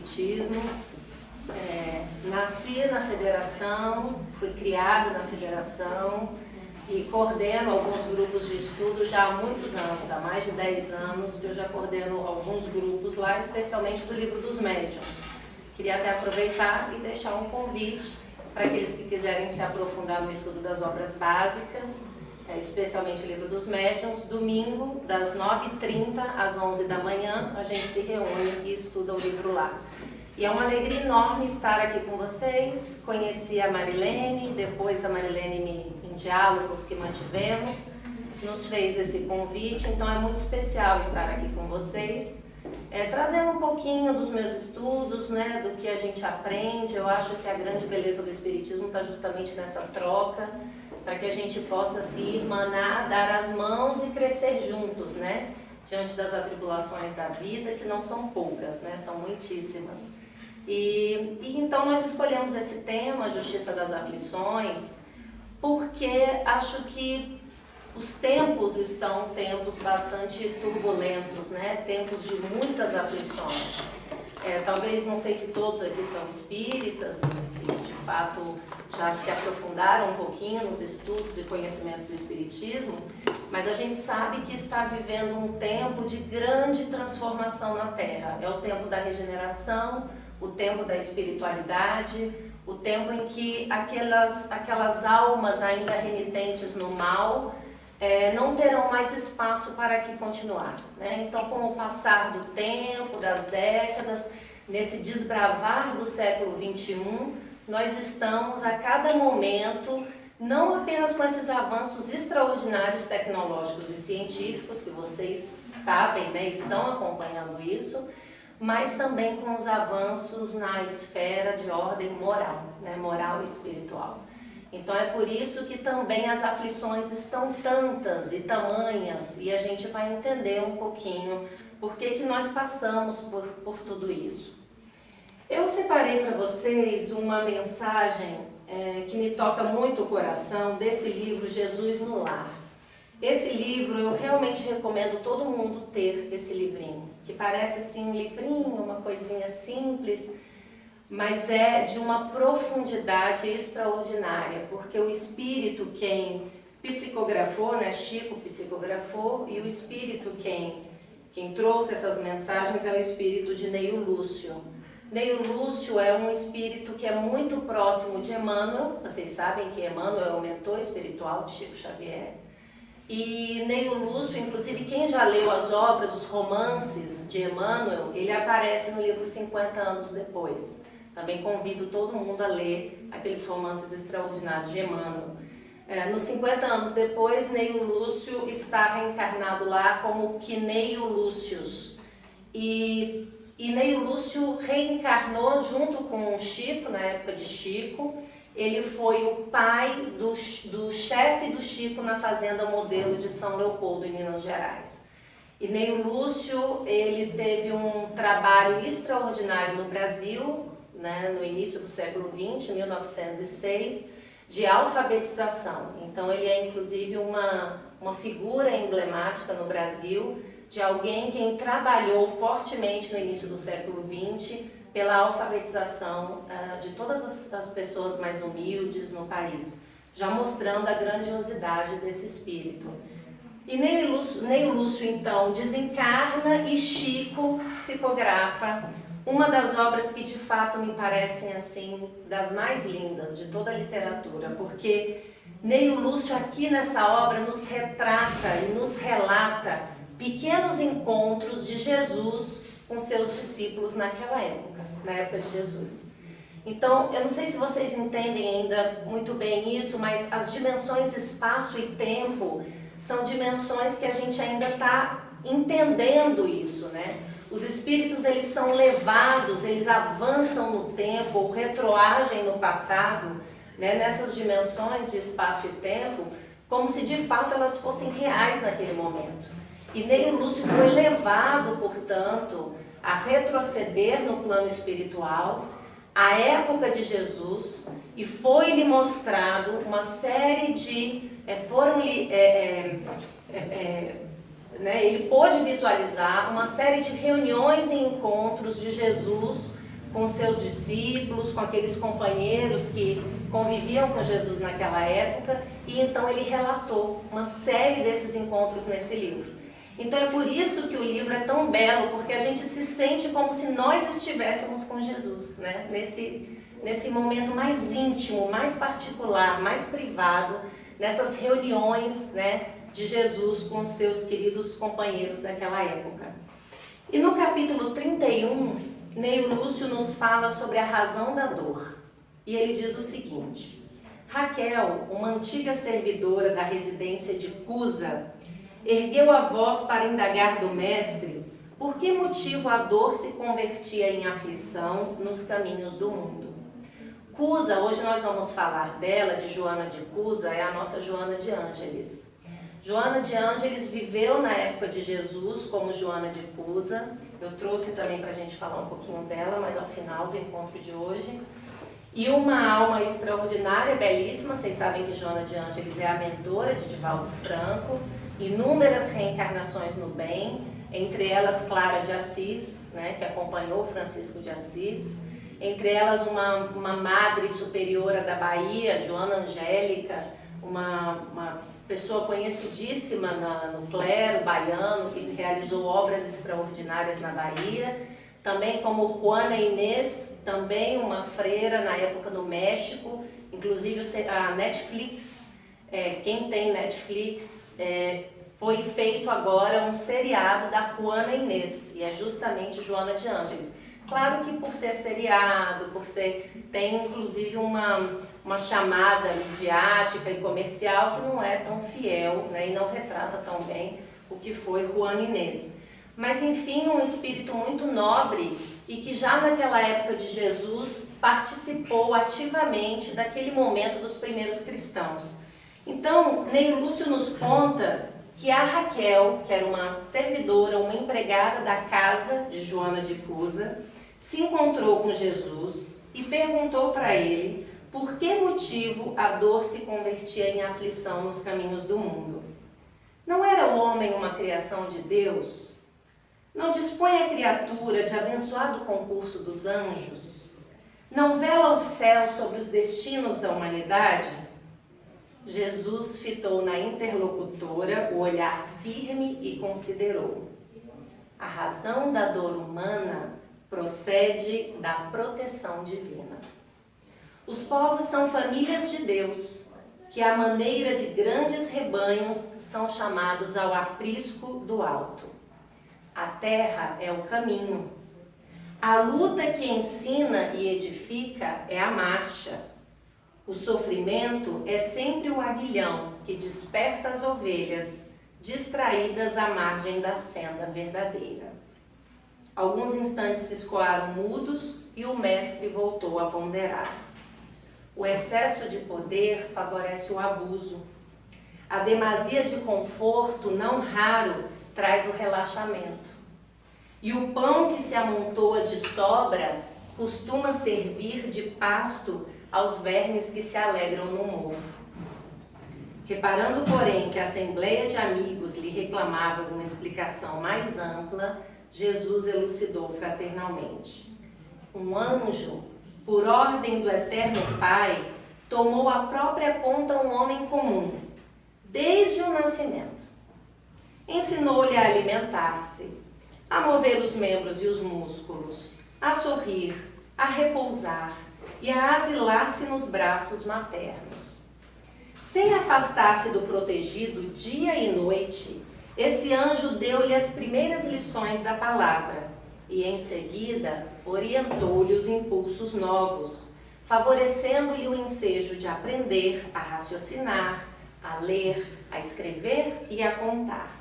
Espiritismo. Nasci na federação, fui criada na federação e coordeno alguns grupos de estudo já há muitos anos, há mais de 10 anos que eu já coordeno alguns grupos lá, especialmente do Livro dos Médiuns. Queria até aproveitar e deixar um convite para aqueles que quiserem se aprofundar no estudo das obras básicas, especialmente o Livro dos Médiuns. Domingo, das 9h30 às 11 da manhã, a gente se reúne e estuda o livro lá. E é uma alegria enorme estar aqui com vocês. Conheci a Marilene, depois a Marilene em diálogos que mantivemos, nos fez esse convite, então é muito especial estar aqui com vocês, trazendo um pouquinho dos meus estudos, né, do que a gente aprende. Eu acho que a grande beleza do Espiritismo está justamente nessa troca, para que a gente possa se irmanar, dar as mãos e crescer juntos, né, diante das atribulações da vida, que não são poucas, né, são muitíssimas. E então nós escolhemos esse tema, a Justiça das Aflições, porque acho que os tempos estão tempos bastante turbulentos, né? Tempos de muitas aflições. Talvez, não sei se todos aqui são espíritas, se de fato já se aprofundaram um pouquinho nos estudos e conhecimento do Espiritismo, mas a gente sabe que está vivendo um tempo de grande transformação na Terra. É o tempo da regeneração, o tempo da espiritualidade, o tempo em que aquelas almas ainda renitentes no mal não terão mais espaço para aqui continuar, né? Então, com o passar do tempo, das décadas, nesse desbravar do século XXI, nós estamos a cada momento, não apenas com esses avanços extraordinários tecnológicos e científicos, que vocês sabem, né, estão acompanhando isso, mas também com os avanços na esfera de ordem moral, né, moral e espiritual. Então é por isso que também as aflições estão tantas e tamanhas, e a gente vai entender um pouquinho por que nós passamos por tudo isso. Eu separei para vocês uma mensagem que me toca muito o coração, desse livro Jesus no Lar. Esse livro eu realmente recomendo todo mundo ter esse livrinho, que parece assim um livrinho, uma coisinha simples, mas é de uma profundidade extraordinária, porque o espírito quem psicografou, né, Chico psicografou, e o espírito quem trouxe essas mensagens é o espírito de Neio Lúcio. Neio Lúcio é um espírito que é muito próximo de Emmanuel. Vocês sabem que Emmanuel é o mentor espiritual de Chico Xavier. E Neio Lúcio, inclusive quem já leu as obras, os romances de Emmanuel, ele aparece no livro 50 anos depois. Também convido todo mundo a ler aqueles romances extraordinários de Emmanuel. Nos 50 anos depois, Neio Lúcio está reencarnado lá como Quineio Lúcius. E Neio Lúcio reencarnou junto com Chico, na época de Chico. Ele foi o pai do chefe do Chico na Fazenda Modelo de São Leopoldo, em Minas Gerais. E Neio Lúcio, ele teve um trabalho extraordinário no Brasil, né, no início do século XX, 1906, de alfabetização. Então ele é inclusive uma figura emblemática no Brasil, de alguém quem trabalhou fortemente no início do século XX pela alfabetização de todas as pessoas mais humildes no país, já mostrando a grandiosidade desse espírito. E Neio Lúcio então desencarna e Chico psicografa uma das obras que de fato me parecem assim das mais lindas de toda a literatura, porque Neio Lúcio aqui nessa obra nos retrata e nos relata pequenos encontros de Jesus com seus discípulos naquela época, na época de Jesus. Então, eu não sei se vocês entendem ainda muito bem isso, mas as dimensões espaço e tempo são dimensões que a gente ainda está entendendo isso, né? Os espíritos, eles são levados, eles avançam no tempo, ou retroagem no passado, né, nessas dimensões de espaço e tempo, como se de fato elas fossem reais naquele momento. E Neio Lúcio foi levado, portanto, a retroceder no plano espiritual, à época de Jesus, e foi-lhe mostrado uma série de... ele pôde visualizar uma série de reuniões e encontros de Jesus com seus discípulos, com aqueles companheiros que conviviam com Jesus naquela época, e então ele relatou uma série desses encontros nesse livro. Então é por isso que o livro é tão belo, porque a gente se sente como se nós estivéssemos com Jesus, né? Nesse momento mais íntimo, mais particular, mais privado, nessas reuniões, né, de Jesus com os seus queridos companheiros daquela época. E no capítulo 31, Neio Lúcio nos fala sobre a razão da dor. E ele diz o seguinte: Raquel, uma antiga servidora da residência de Cusa, ergueu a voz para indagar do mestre por que motivo a dor se convertia em aflição nos caminhos do mundo. Cusa, hoje nós vamos falar dela, de Joana de Cusa, é a nossa Joana de Ângeles. Joana de Ângeles viveu na época de Jesus como Joana de Cusa. Eu trouxe também para a gente falar um pouquinho dela, mas ao final do encontro de hoje. E uma alma extraordinária, belíssima. Vocês sabem que Joana de Ângeles é a mentora de Divaldo Franco. Inúmeras reencarnações no bem, entre elas Clara de Assis, né, que acompanhou Francisco de Assis. Entre elas uma madre superiora da Bahia, Joana Angélica, uma pessoa conhecidíssima no clero baiano, que realizou obras extraordinárias na Bahia. Também como Juana Inês, também uma freira na época no México. Inclusive a Netflix, quem tem Netflix, foi feito agora um seriado da Juana Inês, e é justamente Joana de Ângeles. Claro que por ser seriado, tem inclusive uma chamada midiática e comercial que não é tão fiel, né, e não retrata tão bem o que foi Juana Inês. Mas enfim, um espírito muito nobre e que já naquela época de Jesus participou ativamente daquele momento dos primeiros cristãos. Então, Neio Lúcio nos conta que a Raquel, que era uma servidora, uma empregada da casa de Joana de Cusa, se encontrou com Jesus e perguntou para ele por que motivo a dor se convertia em aflição nos caminhos do mundo. Não era o homem uma criação de Deus? Não dispõe a criatura de abençoado concurso dos anjos? Não vela o céu sobre os destinos da humanidade? Jesus fitou na interlocutora o olhar firme e considerou: a razão da dor humana procede da proteção divina. Os povos são famílias de Deus, que à maneira de grandes rebanhos são chamados ao aprisco do alto. A terra é o caminho. A luta que ensina e edifica é a marcha. O sofrimento é sempre o aguilhão que desperta as ovelhas, distraídas à margem da senda verdadeira. Alguns instantes se escoaram mudos e o mestre voltou a ponderar. O excesso de poder favorece o abuso. A demasia de conforto, não raro, traz o relaxamento. E o pão que se amontoa de sobra costuma servir de pasto aos vermes que se alegram no mofo. Reparando, porém, que a assembleia de amigos lhe reclamava uma explicação mais ampla, Jesus elucidou fraternalmente. Um anjo, por ordem do Eterno Pai, tomou à própria conta um homem comum, desde o nascimento. Ensinou-lhe a alimentar-se, a mover os membros e os músculos, a sorrir, a repousar e a asilar-se nos braços maternos. Sem afastar-se do protegido dia e noite, esse anjo deu-lhe as primeiras lições da palavra e, em seguida, orientou-lhe os impulsos novos, favorecendo-lhe o ensejo de aprender a raciocinar, a ler, a escrever e a contar.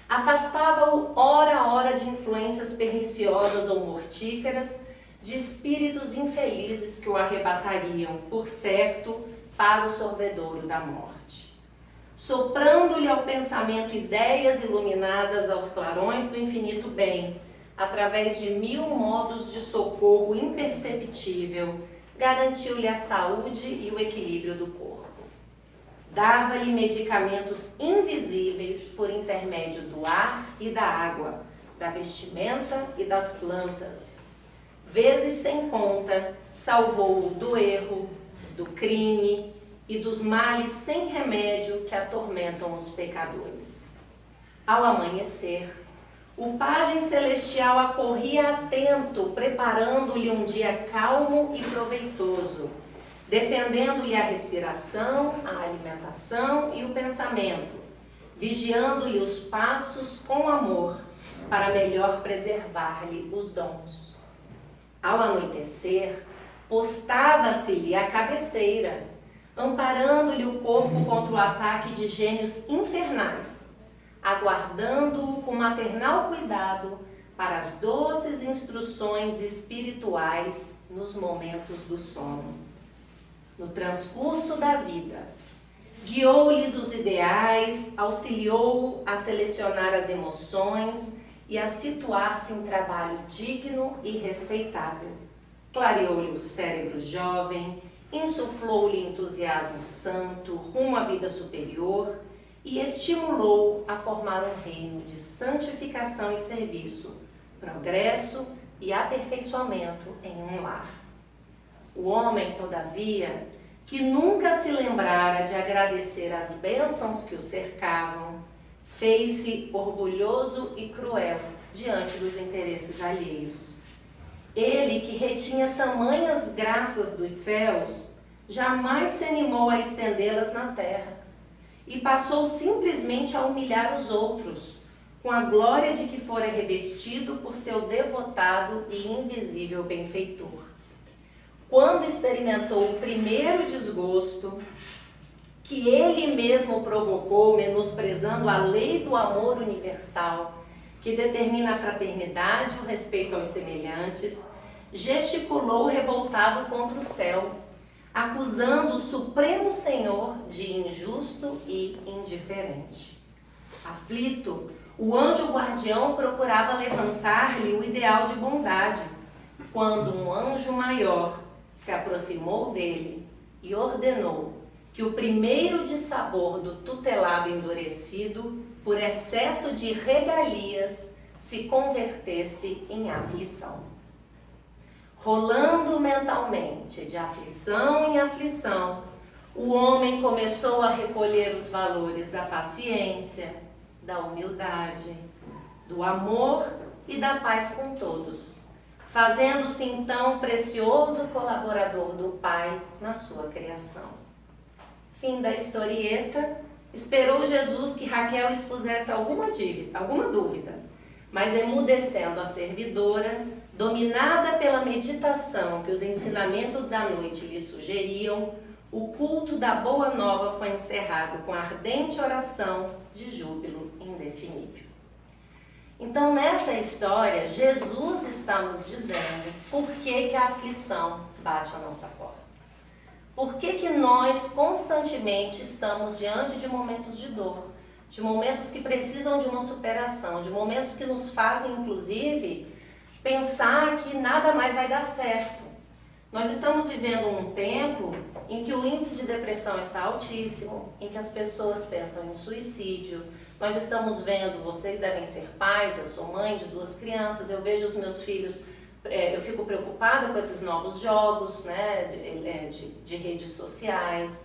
Afastava-o hora a hora de influências perniciosas ou mortíferas, de espíritos infelizes que o arrebatariam, por certo, para o sorvedouro da morte. Soprando-lhe ao pensamento ideias iluminadas aos clarões do infinito bem, através de 1000 modos de socorro imperceptível, garantiu-lhe a saúde e o equilíbrio do corpo. Dava-lhe medicamentos invisíveis por intermédio do ar e da água, da vestimenta e das plantas. vezes sem conta, salvou-o do erro, do crime e dos males sem remédio que atormentam os pecadores. Ao amanhecer, o pajem celestial acorria atento, preparando-lhe um dia calmo e proveitoso, defendendo-lhe a respiração, a alimentação e o pensamento, vigiando-lhe os passos com amor, para melhor preservar-lhe os dons. Ao anoitecer, postava-se-lhe à cabeceira, amparando-lhe o corpo contra o ataque de gênios infernais, aguardando-o com maternal cuidado para as doces instruções espirituais nos momentos do sono. No transcurso da vida, guiou-lhes os ideais, auxiliou-o a selecionar as emoções e a situar-se em trabalho digno e respeitável. Clareou-lhe o cérebro jovem, insuflou-lhe entusiasmo santo rumo à vida superior e estimulou a formar um reino de santificação e serviço, progresso e aperfeiçoamento em um lar. O homem, todavia, que nunca se lembrara de agradecer as bênçãos que o cercavam, fez-se orgulhoso e cruel diante dos interesses alheios. Ele, que retinha tamanhas graças dos céus, jamais se animou a estendê-las na terra e passou simplesmente a humilhar os outros, com a glória de que fora revestido por seu devotado e invisível benfeitor. Quando experimentou o primeiro desgosto que ele mesmo provocou, menosprezando a lei do amor universal, que determina a fraternidade e o respeito aos semelhantes, gesticulou revoltado contra o céu, acusando o Supremo Senhor de injusto e indiferente. Aflito, o anjo guardião procurava levantar-lhe o ideal de bondade, quando um anjo maior se aproximou dele e ordenou que o primeiro dissabor do tutelado endurecido, por excesso de regalias, se convertesse em aflição. Rolando mentalmente de aflição em aflição, o homem começou a recolher os valores da paciência, da humildade, do amor e da paz com todos, fazendo-se então precioso colaborador do Pai na sua criação. Fim da historieta. Esperou Jesus que Raquel expusesse alguma dúvida, mas emudecendo a servidora, dominada pela meditação que os ensinamentos da noite lhe sugeriam, o culto da Boa Nova foi encerrado com ardente oração de júbilo indefinível. Então, nessa história, Jesus está nos dizendo por que a aflição bate à nossa porta. Por que nós constantemente estamos diante de momentos de dor, de momentos que precisam de uma superação, de momentos que nos fazem, inclusive, pensar que nada mais vai dar certo. Nós estamos vivendo um tempo em que o índice de depressão está altíssimo, em que as pessoas pensam em suicídio. Nós estamos vendo, vocês devem ser pais, eu sou mãe de 2 crianças, eu vejo os meus filhos, eu fico preocupada com esses novos jogos, né, de redes sociais,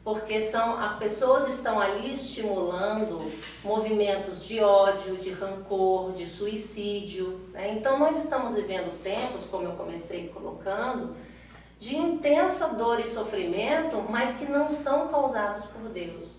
porque as pessoas estão ali estimulando movimentos de ódio, de rancor, de suicídio, né? Então nós estamos vivendo tempos, como eu comecei colocando, de intensa dor e sofrimento, mas que não são causados por Deus.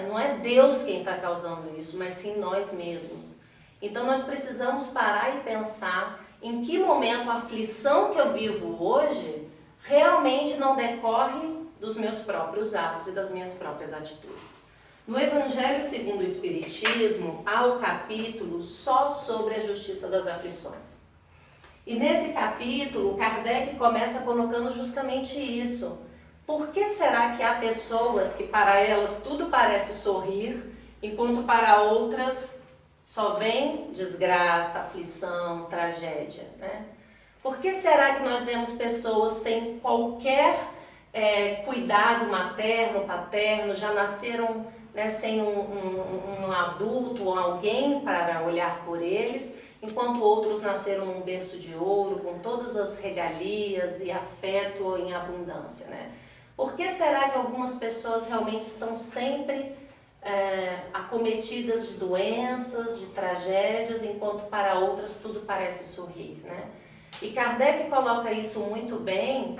Não é Deus quem está causando isso, mas sim nós mesmos. Então nós precisamos parar e pensar em que momento a aflição que eu vivo hoje realmente não decorre dos meus próprios atos e das minhas próprias atitudes. No Evangelho segundo o Espiritismo, há o capítulo só sobre a justiça das aflições. E nesse capítulo, Kardec começa colocando justamente isso. Por que será que há pessoas que para elas tudo parece sorrir, enquanto para outras só vem desgraça, aflição, tragédia, né? Por que será que nós vemos pessoas sem qualquer cuidado materno, paterno, já nasceram, né, sem um adulto ou alguém para olhar por eles, enquanto outros nasceram num berço de ouro, com todas as regalias e afeto em abundância, né? Por que será que algumas pessoas realmente estão sempre acometidas de doenças, de tragédias, enquanto para outras tudo parece sorrir, né? E Kardec coloca isso muito bem,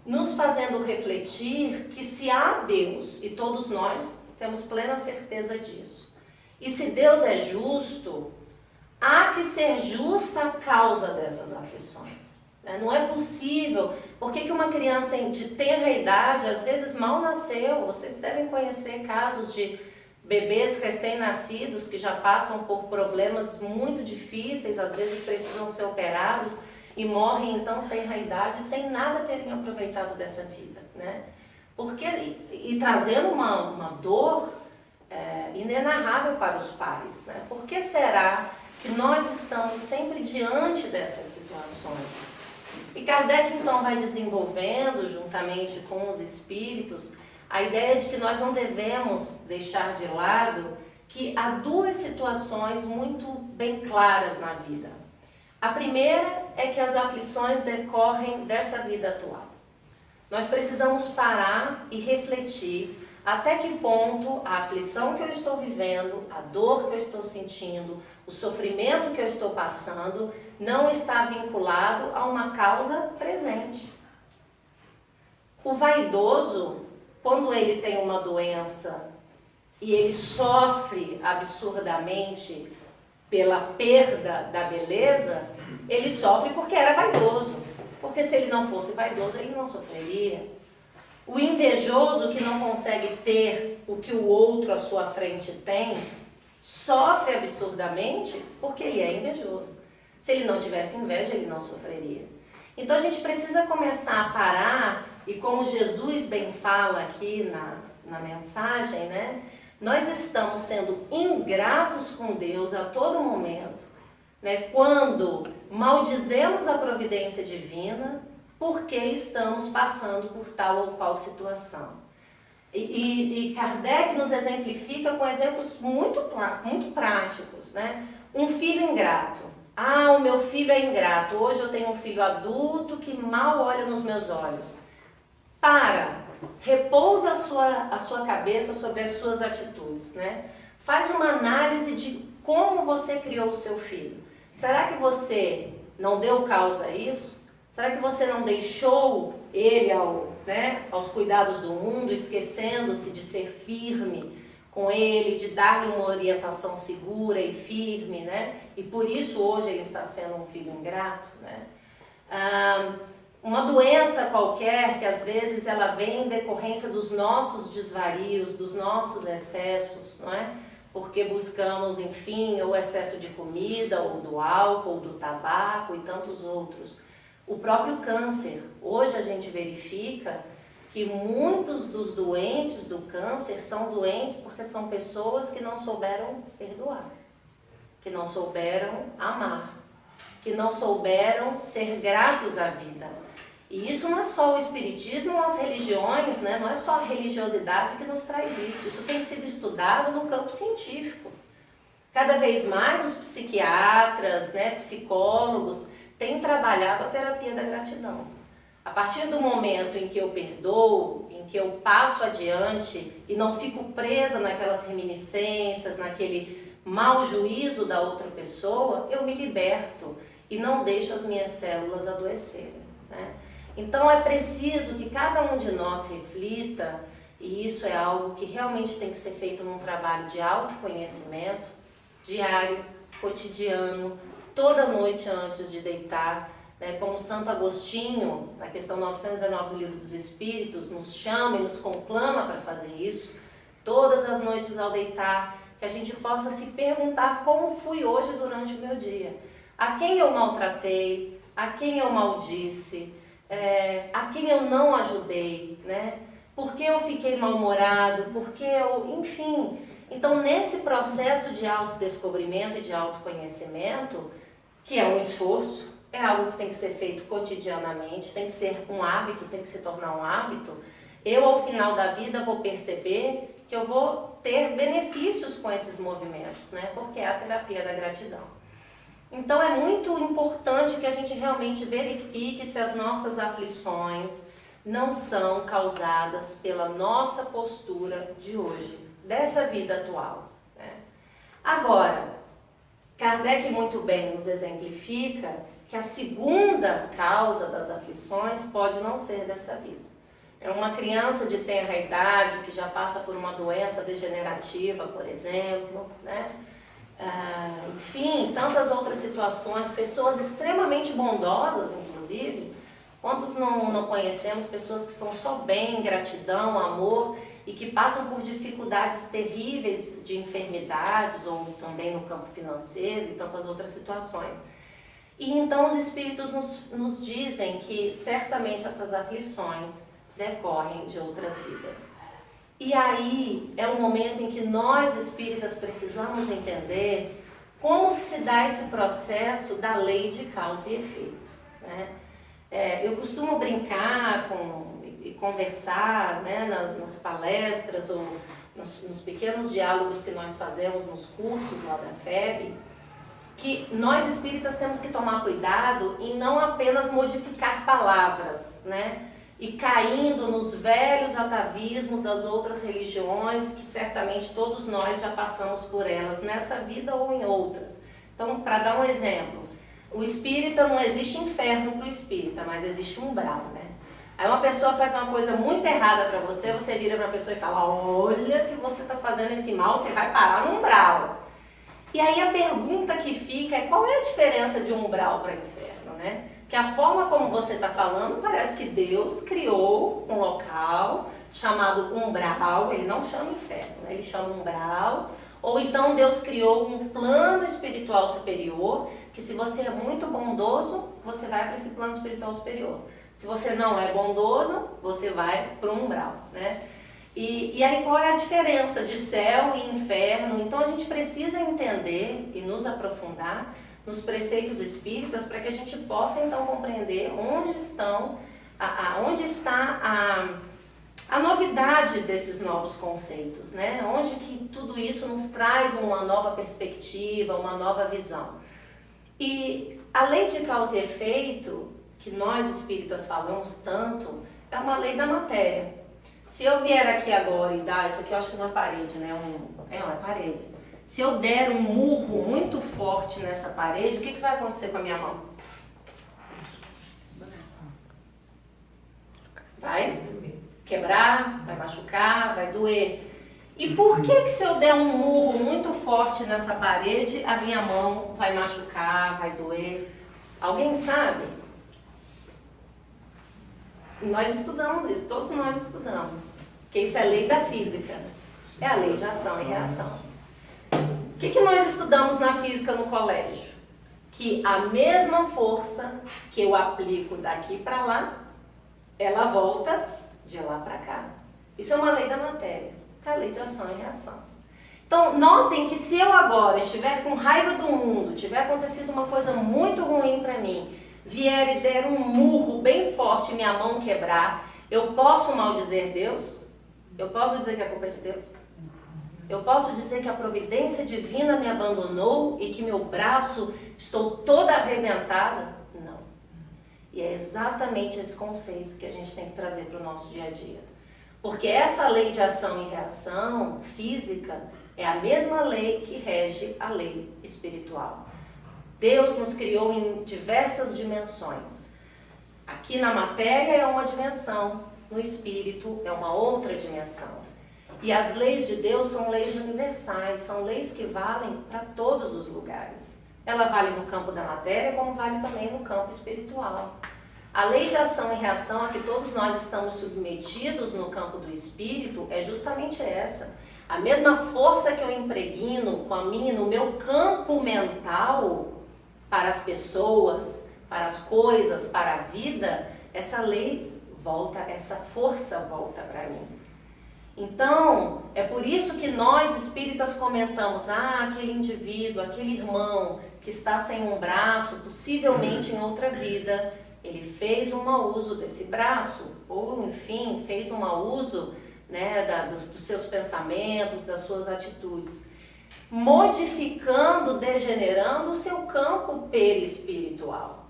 nos fazendo refletir que se há Deus, e todos nós temos plena certeza disso, e se Deus é justo, há que ser justa a causa dessas aflições. Não é possível. Por que uma criança de tenra idade, às vezes mal nasceu? Vocês devem conhecer casos de bebês recém-nascidos que já passam por problemas muito difíceis, às vezes precisam ser operados e morrem em tão tenra idade sem nada terem aproveitado dessa vida, né? E trazendo uma dor inenarrável para os pais, né? Por que será que nós estamos sempre diante dessas situações? E Kardec então vai desenvolvendo, juntamente com os espíritos, a ideia de que nós não devemos deixar de lado que há duas situações muito bem claras na vida. A primeira é que as aflições decorrem dessa vida atual. Nós precisamos parar e refletir até que ponto a aflição que eu estou vivendo, a dor que eu estou sentindo, o sofrimento que eu estou passando, não está vinculado a uma causa presente. O vaidoso, quando ele tem uma doença e ele sofre absurdamente pela perda da beleza, ele sofre porque era vaidoso. Porque se ele não fosse vaidoso, ele não sofreria. O invejoso que não consegue ter o que o outro à sua frente tem, sofre absurdamente porque ele é invejoso. Se ele não tivesse inveja, ele não sofreria. Então a gente precisa começar a parar, e como Jesus bem fala aqui na mensagem, né? Nós estamos sendo ingratos com Deus a todo momento, né? Quando maldizemos a providência divina, porque estamos passando por tal ou qual situação. E Kardec nos exemplifica com exemplos muito práticos, né? Um filho ingrato. Ah, o meu filho é ingrato. Hoje eu tenho um filho adulto que mal olha nos meus olhos. Repousa a sua cabeça sobre as suas atitudes, né? Faz uma análise de como você criou o seu filho. Será que você não deu causa a isso? Será que você não deixou ele aos cuidados do mundo, esquecendo-se de ser firme com ele, de dar-lhe uma orientação segura e firme, né? E por isso hoje ele está sendo um filho ingrato, né? Uma doença qualquer que às vezes ela vem em decorrência dos nossos desvarios, dos nossos excessos, não é? Porque buscamos, enfim, o excesso de comida, ou do álcool, ou do tabaco e tantos outros. O próprio câncer. Hoje a gente verifica que muitos dos doentes do câncer são doentes porque são pessoas que não souberam perdoar, que não souberam amar, que não souberam ser gratos à vida. E isso não é só o espiritismo ou as religiões, né? Não é só a religiosidade que nos traz isso. Isso tem sido estudado no campo científico. Cada vez mais os psiquiatras, né, psicólogos, têm trabalhado a terapia da gratidão. A partir do momento em que eu perdoo, em que eu passo adiante e não fico presa naquelas reminiscências, naquele mau juízo da outra pessoa, eu me liberto e não deixo as minhas células adoecerem, né? Então é preciso que cada um de nós reflita, e isso é algo que realmente tem que ser feito num trabalho de autoconhecimento, diário, cotidiano, toda noite antes de deitar, né? Como Santo Agostinho, na questão 919 do Livro dos Espíritos, nos chama e nos conclama para fazer isso, todas as noites ao deitar, que a gente possa se perguntar como fui hoje durante o meu dia, a quem eu maltratei, a quem eu maldisse, a quem eu não ajudei, né? Por que eu fiquei mal-humorado, enfim. Então, nesse processo de autodescobrimento e de autoconhecimento, que é um esforço, é algo que tem que ser feito cotidianamente, tem que ser um hábito, tem que se tornar um hábito, eu, ao final da vida, vou perceber que eu vou ter benefícios com esses movimentos, né? Porque é a terapia da gratidão. Então é muito importante que a gente realmente verifique se as nossas aflições não são causadas pela nossa postura de hoje, dessa vida atual, né? Agora, Kardec muito bem nos exemplifica que a segunda causa das aflições pode não ser dessa vida. É uma criança de tenra idade que já passa por uma doença degenerativa, por exemplo, né? Enfim, tantas outras situações, pessoas extremamente bondosas, inclusive. Quantos não conhecemos pessoas que são só bem, gratidão, amor e que passam por dificuldades terríveis de enfermidades ou também no campo financeiro e tantas outras situações. E então os espíritos nos dizem que certamente essas aflições decorrem de outras vidas. E aí é o momento em que nós espíritas precisamos entender como que se dá esse processo da lei de causa e efeito, né? Eu costumo brincar e conversar, né, nas palestras ou nos pequenos diálogos que nós fazemos nos cursos lá da FEB, que nós espíritas temos que tomar cuidado em não apenas modificar palavras, né? E caindo nos velhos atavismos das outras religiões, que certamente todos nós já passamos por elas nessa vida ou em outras. Então, para dar um exemplo, o espírita, não existe inferno para o espírita, mas existe umbral, né? Aí uma pessoa faz uma coisa muito errada para você, você vira para a pessoa e fala, olha que você está fazendo esse mal, você vai parar no umbral. E aí a pergunta que fica é qual é a diferença de umbral para inferno, né? Que a forma como você está falando, parece que Deus criou um local chamado umbral, ele não chama inferno, né? Ele chama umbral, ou então Deus criou um plano espiritual superior, que se você é muito bondoso, você vai para esse plano espiritual superior. Se você não é bondoso, você vai para o umbral, né? E aí qual é a diferença de céu e inferno? Então a gente precisa entender e nos aprofundar nos preceitos espíritas para que a gente possa então compreender onde está a novidade desses novos conceitos, né? Onde que tudo isso nos traz uma nova perspectiva, uma nova visão. E a lei de causa e efeito, que nós espíritas falamos tanto, é uma lei da matéria. Se eu vier aqui agora e dar, isso aqui eu acho que não é parede, né? É uma parede. Se eu der um murro muito forte nessa parede, o que vai acontecer com a minha mão? Vai quebrar, vai machucar, vai doer. E por que se eu der um murro muito forte nessa parede, a minha mão vai machucar, vai doer? Alguém sabe? Nós estudamos isso, todos nós estudamos. Porque isso é lei da física. É a lei de ação e reação. O que nós estudamos na física no colégio? Que a mesma força que eu aplico daqui para lá, ela volta de lá para cá. Isso é uma lei da matéria, é a lei de ação e reação. Então, notem que se eu agora estiver com raiva do mundo, tiver acontecido uma coisa muito ruim para mim, vier e der um murro bem forte e minha mão quebrar, eu posso maldizer Deus? Eu posso dizer que a culpa é de Deus? Eu posso dizer que a providência divina me abandonou e que meu braço estou toda arrebentada? Não. E é exatamente esse conceito que a gente tem que trazer para o nosso dia a dia. Porque essa lei de ação e reação física é a mesma lei que rege a lei espiritual. Deus nos criou em diversas dimensões. Aqui na matéria é uma dimensão, no espírito é uma outra dimensão. E as leis de Deus são leis universais, são leis que valem para todos os lugares. Ela vale no campo da matéria, como vale também no campo espiritual. A lei de ação e reação a que todos nós estamos submetidos no campo do espírito é justamente essa. A mesma força que eu impregno no meu campo mental para as pessoas, para as coisas, para a vida, essa lei volta, essa força volta para mim. Então, é por isso que nós espíritas comentamos, aquele indivíduo, aquele irmão que está sem um braço, possivelmente em outra vida, ele fez um mau uso desse braço, ou enfim, fez um mau uso, né, dos seus pensamentos, das suas atitudes. modificando, degenerando o seu campo perispiritual.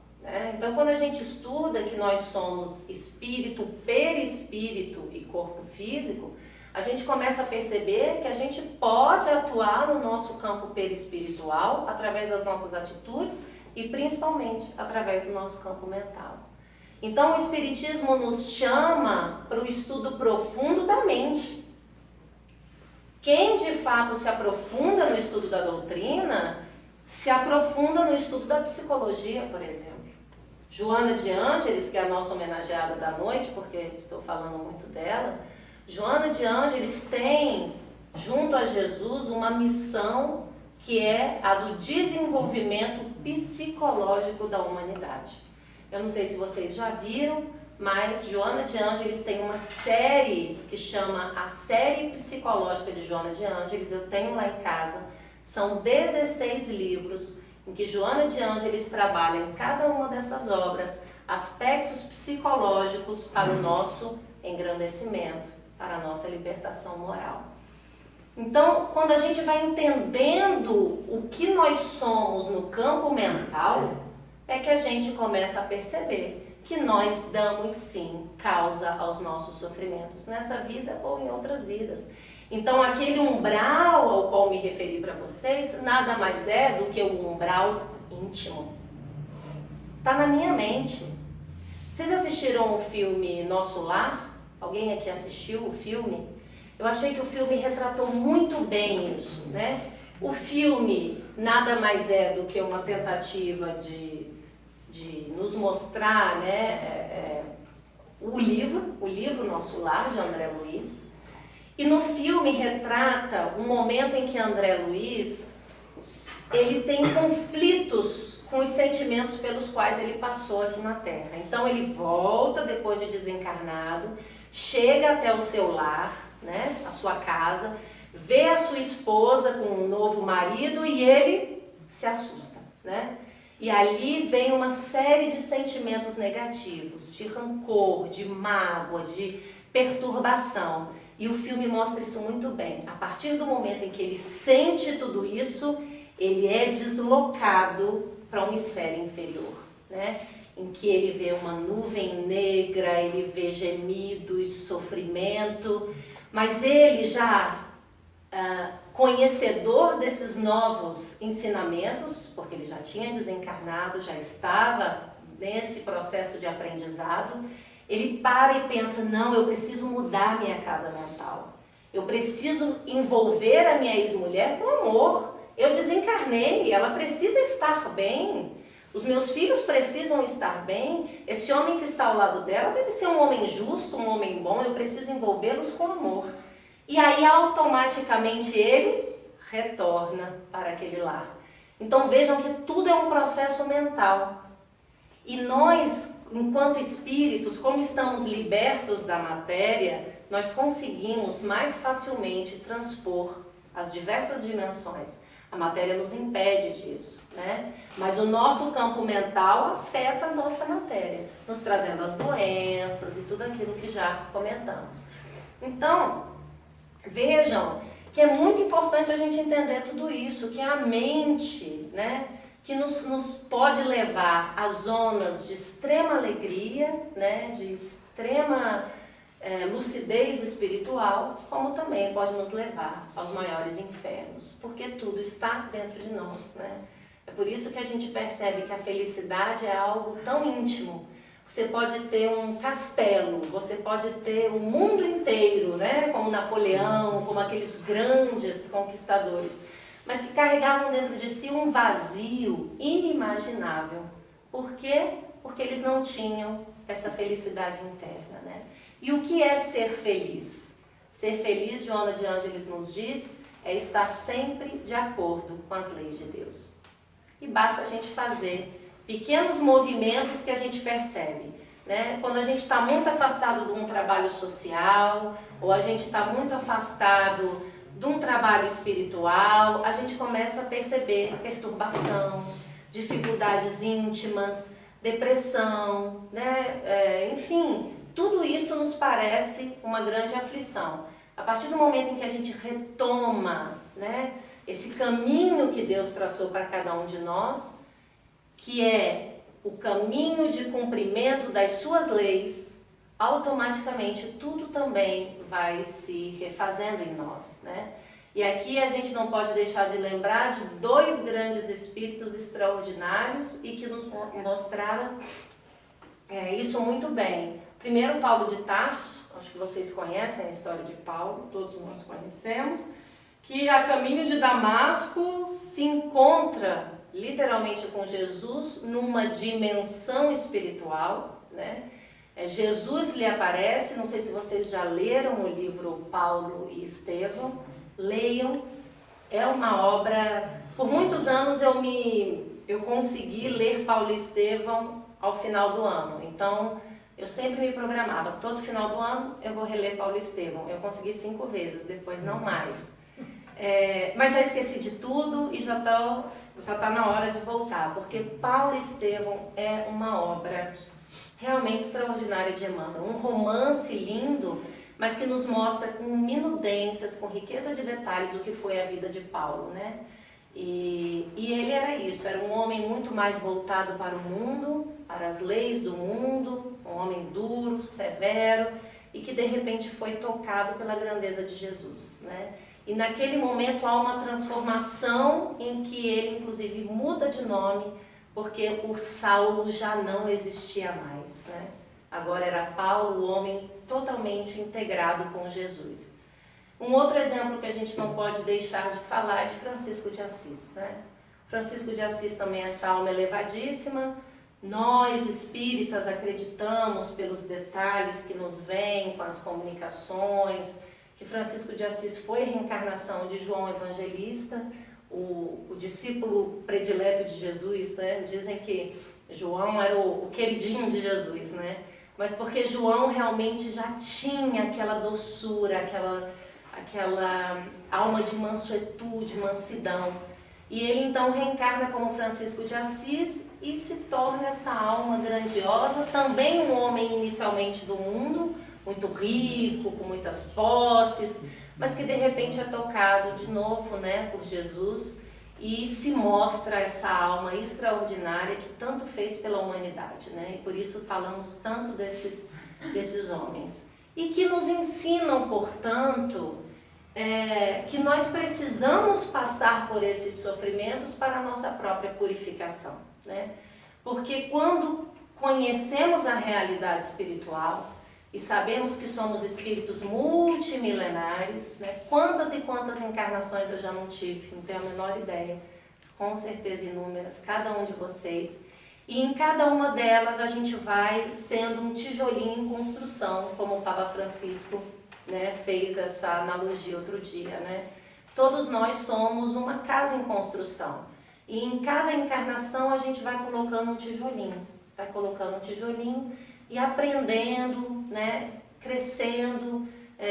Então, quando a gente estuda que nós somos espírito, perispírito e corpo físico, a gente começa a perceber que a gente pode atuar no nosso campo perispiritual através das nossas atitudes e principalmente através do nosso campo mental. Então, o Espiritismo nos chama para o estudo profundo da mente. Quem de fato se aprofunda no estudo da doutrina, se aprofunda no estudo da psicologia, por exemplo. Joana de Ângeles, que é a nossa homenageada da noite, porque estou falando muito dela, Joana de Ângeles tem, junto a Jesus, uma missão que é a do desenvolvimento psicológico da humanidade. Eu não sei se vocês já viram, mas Joana de Ângeles tem uma série que chama a Série Psicológica de Joana de Ângeles, eu tenho lá em casa, são 16 livros em que Joana de Ângeles trabalha em cada uma dessas obras aspectos psicológicos para o nosso engrandecimento, para a nossa libertação moral. Então, quando a gente vai entendendo o que nós somos no campo mental, é que a gente começa a perceber que nós damos sim causa aos nossos sofrimentos nessa vida ou em outras vidas. Então, aquele umbral ao qual me referi para vocês, nada mais é do que o umbral íntimo. Está na minha mente. Vocês assistiram o filme Nosso Lar? Alguém aqui assistiu o filme? Eu achei que o filme retratou muito bem isso, né? O filme nada mais é do que uma tentativa de nos mostrar, né, o livro Nosso Lar, de André Luiz. E no filme retrata um momento em que André Luiz, ele tem conflitos com os sentimentos pelos quais ele passou aqui na Terra. Então ele volta depois de desencarnado, chega até o seu lar, né, a sua casa, vê a sua esposa com um novo marido e ele se assusta, né? E ali vem uma série de sentimentos negativos, de rancor, de mágoa, de perturbação. E o filme mostra isso muito bem. A partir do momento em que ele sente tudo isso, ele é deslocado para uma esfera inferior, né? Em que ele vê uma nuvem negra, ele vê gemidos, sofrimento, mas ele já conhecedor desses novos ensinamentos, porque ele já tinha desencarnado, já estava nesse processo de aprendizado, ele para e pensa, não, eu preciso mudar minha casa mental. Eu preciso envolver a minha ex-mulher com amor. Eu desencarnei, ela precisa estar bem. Os meus filhos precisam estar bem. Esse homem que está ao lado dela deve ser um homem justo, um homem bom. Eu preciso envolvê-los com amor. E aí, automaticamente, ele retorna para aquele lar. Então, vejam que tudo é um processo mental. E nós, enquanto espíritos, como estamos libertos da matéria, nós conseguimos mais facilmente transpor as diversas dimensões. A matéria nos impede disso, né? Mas o nosso campo mental afeta a nossa matéria, nos trazendo as doenças e tudo aquilo que já comentamos. Então, vejam que é muito importante a gente entender tudo isso, que a mente, né, que nos pode levar a zonas de extrema alegria, né, de extrema lucidez espiritual, como também pode nos levar aos maiores infernos, porque tudo está dentro de nós, né? É por isso que a gente percebe que a felicidade é algo tão íntimo. Você pode ter um castelo, você pode ter o mundo inteiro, né? Como Napoleão, como aqueles grandes conquistadores, mas que carregavam dentro de si um vazio inimaginável. Por quê? Porque eles não tinham essa felicidade interna, né? E o que é ser feliz? Ser feliz, Joana de Ângeles nos diz, é estar sempre de acordo com as leis de Deus. E basta a gente fazer pequenos movimentos que a gente percebe, né? Quando a gente está muito afastado de um trabalho social, ou a gente está muito afastado de um trabalho espiritual, a gente começa a perceber perturbação, dificuldades íntimas, depressão, né? Enfim, tudo isso nos parece uma grande aflição. A partir do momento em que a gente retoma, né, esse caminho que Deus traçou para cada um de nós, que é o caminho de cumprimento das suas leis, automaticamente tudo também vai se refazendo em nós, né? E aqui a gente não pode deixar de lembrar de dois grandes espíritos extraordinários e que nos mostraram isso muito bem. Primeiro, Paulo de Tarso, acho que vocês conhecem a história de Paulo, todos nós conhecemos, que a caminho de Damasco se encontra literalmente com Jesus numa dimensão espiritual, né? Jesus lhe aparece, não sei se vocês já leram o livro Paulo e Estevão, leiam, é uma obra, por muitos anos eu consegui ler Paulo e Estevão ao final do ano, então eu sempre me programava, todo final do ano eu vou reler Paulo e Estevão, eu consegui 5 vezes, depois não mais, mas já esqueci de tudo e já tá na hora de voltar, porque Paulo e Estevão é uma obra realmente extraordinária de Emmanuel, um romance lindo, mas que nos mostra com minudências, com riqueza de detalhes o que foi a vida de Paulo, né? E ele era isso, era um homem muito mais voltado para o mundo, para as leis do mundo, um homem duro, severo, e que de repente foi tocado pela grandeza de Jesus, né? E naquele momento há uma transformação em que ele inclusive muda de nome, porque o Saulo já não existia mais, né? Agora era Paulo, o homem totalmente integrado com Jesus. Um outro exemplo que a gente não pode deixar de falar é de Francisco de Assis, né? Francisco de Assis também é essa alma elevadíssima. Nós, espíritas, acreditamos pelos detalhes que nos vêm com as comunicações, que Francisco de Assis foi a reencarnação de João Evangelista, o discípulo predileto de Jesus, né? Dizem que João era o queridinho de Jesus, né? Mas porque João realmente já tinha aquela doçura, aquela alma de mansuetude, mansidão. E ele então reencarna como Francisco de Assis e se torna essa alma grandiosa, também um homem inicialmente do mundo, muito rico, com muitas posses, mas que de repente é tocado de novo, né, por Jesus e se mostra essa alma extraordinária que tanto fez pela humanidade, né? E por isso falamos tanto desses homens. E que nos ensinam, portanto, que nós precisamos passar por esses sofrimentos para a nossa própria purificação, né? Porque quando conhecemos a realidade espiritual e sabemos que somos espíritos multimilenares, né? Quantas e quantas encarnações eu já não tive, não tenho a menor ideia, com certeza inúmeras, cada um de vocês. E em cada uma delas a gente vai sendo um tijolinho em construção, como o Papa Francisco, né, fez essa analogia outro dia, né? Todos nós somos uma casa em construção. E em cada encarnação a gente vai colocando um tijolinho, e aprendendo, né, crescendo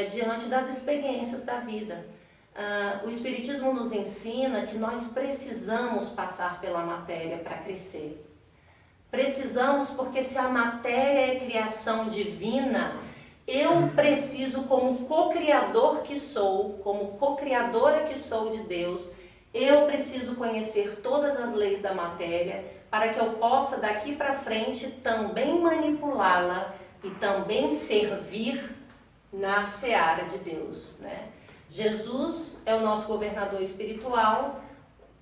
diante das experiências da vida. O Espiritismo nos ensina que nós precisamos passar pela matéria para crescer. Precisamos, porque se a matéria é criação divina, eu preciso, como co-criador que sou, como co-criadora que sou de Deus, eu preciso conhecer todas as leis da matéria para que eu possa daqui para frente também manipulá-la e também servir na seara de Deus, né? Jesus é o nosso governador espiritual,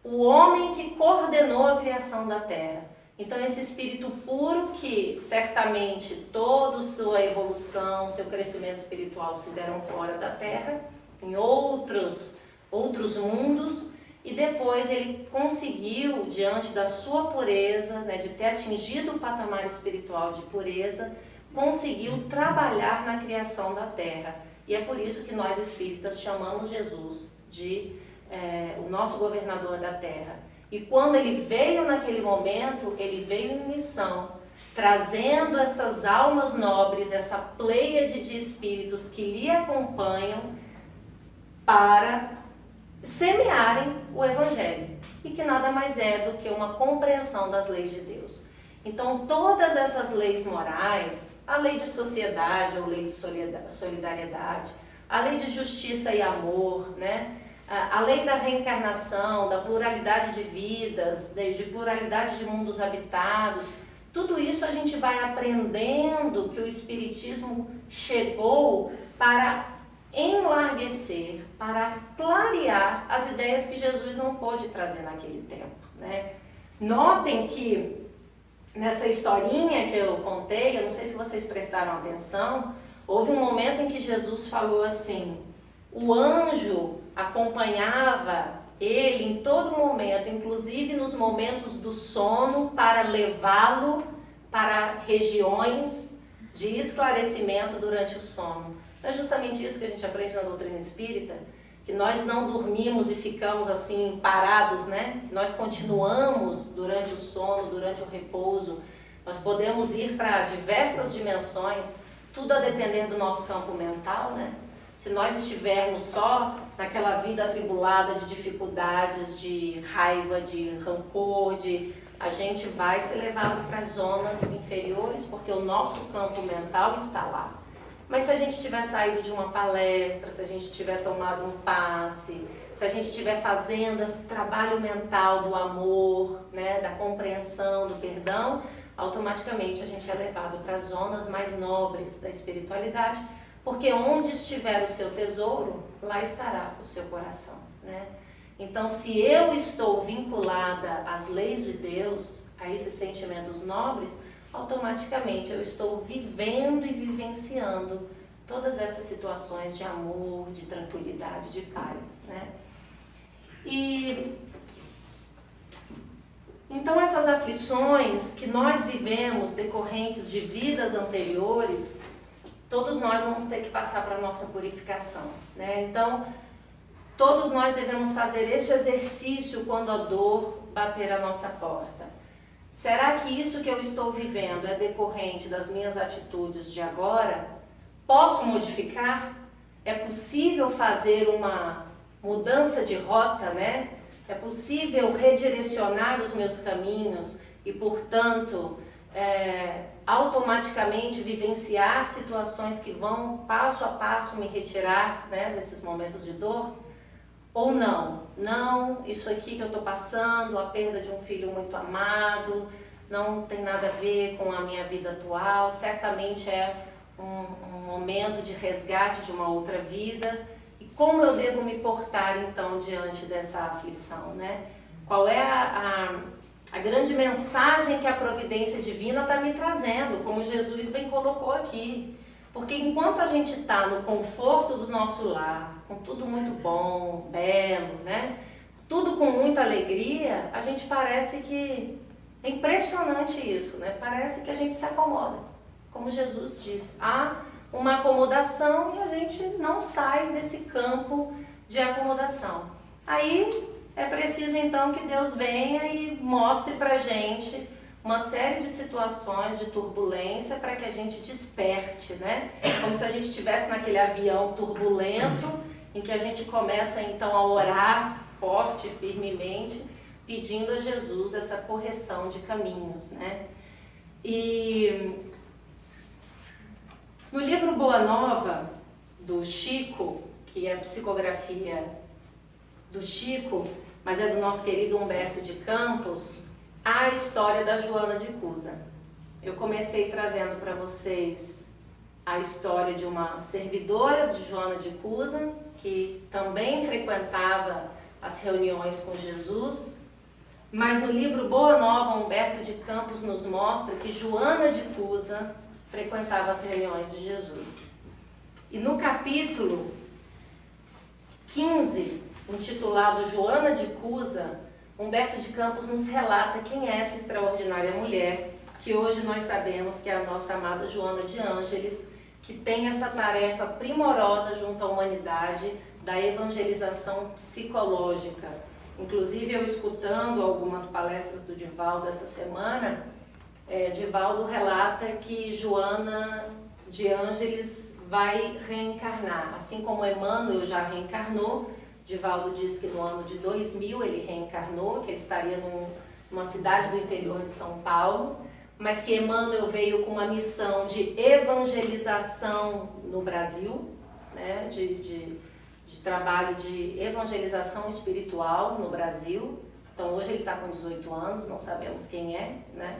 o homem que coordenou a criação da terra. Então esse espírito puro que certamente toda sua evolução, seu crescimento espiritual se deram fora da terra, em outros mundos, e depois ele conseguiu, diante da sua pureza, né, de ter atingido o patamar espiritual de pureza, conseguiu trabalhar na criação da terra. E é por isso que nós espíritas chamamos Jesus de o nosso governador da terra. E quando ele veio naquele momento, ele veio em missão, trazendo essas almas nobres, essa pleiade de espíritos que lhe acompanham para semearem o Evangelho, e que nada mais é do que uma compreensão das leis de Deus. Então todas essas leis morais, a lei de sociedade, a lei de solidariedade, a lei de justiça e amor, né? a lei da reencarnação, da pluralidade de vidas, de pluralidade de mundos habitados, tudo isso a gente vai aprendendo que o Espiritismo chegou para enlarguecer, para clarear as ideias que Jesus não pôde trazer naquele tempo, né? Notem que nessa historinha que eu contei, eu não sei se vocês prestaram atenção, houve um momento em que Jesus falou assim, o anjo acompanhava ele em todo momento, inclusive nos momentos do sono, para levá-lo para regiões de esclarecimento durante o sono. Então é justamente isso que a gente aprende na doutrina espírita, que nós não dormimos e ficamos assim parados, né? Nós continuamos durante o sono, durante o repouso, nós podemos ir para diversas dimensões, tudo a depender do nosso campo mental, né? Se nós estivermos só naquela vida atribulada de dificuldades, de raiva, de rancor, a gente vai ser levado para as zonas inferiores, porque o nosso campo mental está lá. Mas se a gente tiver saído de uma palestra, se a gente tiver tomado um passe, se a gente estiver fazendo esse trabalho mental do amor, né, da compreensão, do perdão, automaticamente a gente é levado para as zonas mais nobres da espiritualidade, porque onde estiver o seu tesouro, lá estará o seu coração, né? Então, se eu estou vinculada às leis de Deus, a esses sentimentos nobres, automaticamente eu estou vivendo e vivenciando todas essas situações de amor, de tranquilidade, de paz, né? E então essas aflições que nós vivemos decorrentes de vidas anteriores, todos nós vamos ter que passar para a nossa purificação, né? Então, todos nós devemos fazer este exercício quando a dor bater a nossa porta. Será que isso que eu estou vivendo é decorrente das minhas atitudes de agora? Posso modificar? É possível fazer uma mudança de rota, né? É possível redirecionar os meus caminhos e, portanto, automaticamente vivenciar situações que vão passo a passo me retirar, né, desses momentos de dor? Ou não? Não, isso aqui que eu estou passando, a perda de um filho muito amado, não tem nada a ver com a minha vida atual, certamente é um momento de resgate de uma outra vida. E como eu devo me portar então diante dessa aflição, né? Qual é a grande mensagem que a providência divina está me trazendo, como Jesus bem colocou aqui? Porque enquanto a gente está no conforto do nosso lar, com tudo muito bom, belo, né? Tudo com muita alegria, a gente parece que... É impressionante isso, né? Parece que a gente se acomoda. Como Jesus diz, há uma acomodação e a gente não sai desse campo de acomodação. Aí é preciso então que Deus venha e mostre pra gente uma série de situações de turbulência para que a gente desperte, né? Como se a gente estivesse naquele avião turbulento em que a gente começa então a orar forte, firmemente, pedindo a Jesus essa correção de caminhos, né? E no livro Boa Nova, do Chico, que é a psicografia do Chico, mas é do nosso querido Humberto de Campos, há a história da Joana de Cusa. Eu comecei trazendo para vocês a história de uma servidora de Joana de Cusa, que também frequentava as reuniões com Jesus, mas no livro Boa Nova, Humberto de Campos nos mostra que Joana de Cusa frequentava as reuniões de Jesus. E no capítulo 15, intitulado Joana de Cusa, Humberto de Campos nos relata quem é essa extraordinária mulher, que hoje nós sabemos que é a nossa amada Joana de Ângeles, que tem essa tarefa primorosa junto à humanidade da evangelização psicológica. Inclusive, eu escutando algumas palestras do Divaldo essa semana, Divaldo relata que Joana de Ângeles vai reencarnar. Assim como Emmanuel já reencarnou, Divaldo diz que no ano de 2000 ele reencarnou, que ele estaria numa cidade do interior de São Paulo, mas que Emmanuel veio com uma missão de evangelização no Brasil, né, de trabalho de evangelização espiritual no Brasil. Então hoje ele está com 18 anos, não sabemos quem é, né?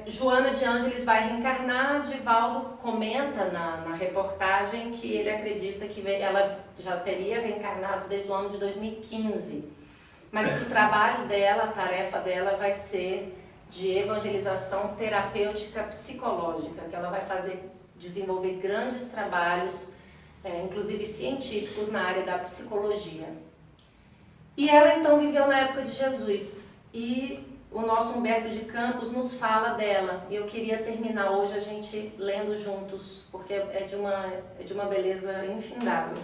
Joana de Ângeles vai reencarnar. Divaldo comenta na reportagem que ele acredita que ela já teria reencarnado desde o ano de 2015, mas que o trabalho dela, a tarefa dela vai ser de evangelização terapêutica psicológica, que ela vai desenvolver grandes trabalhos, inclusive científicos, na área da psicologia. E ela então viveu na época de Jesus, e o nosso Humberto de Campos nos fala dela, e eu queria terminar hoje a gente lendo juntos, porque é de uma beleza infindável.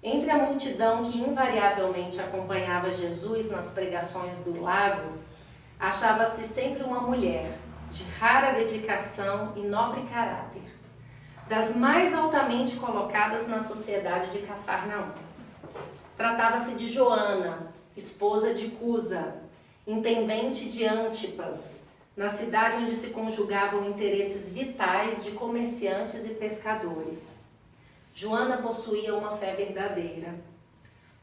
Entre a multidão que invariavelmente acompanhava Jesus nas pregações do lago, achava-se sempre uma mulher de rara dedicação e nobre caráter, das mais altamente colocadas na sociedade de Cafarnaum. Tratava-se de Joana, esposa de Cusa, intendente de Antipas, na cidade onde se conjugavam interesses vitais de comerciantes e pescadores. Joana possuía uma fé verdadeira.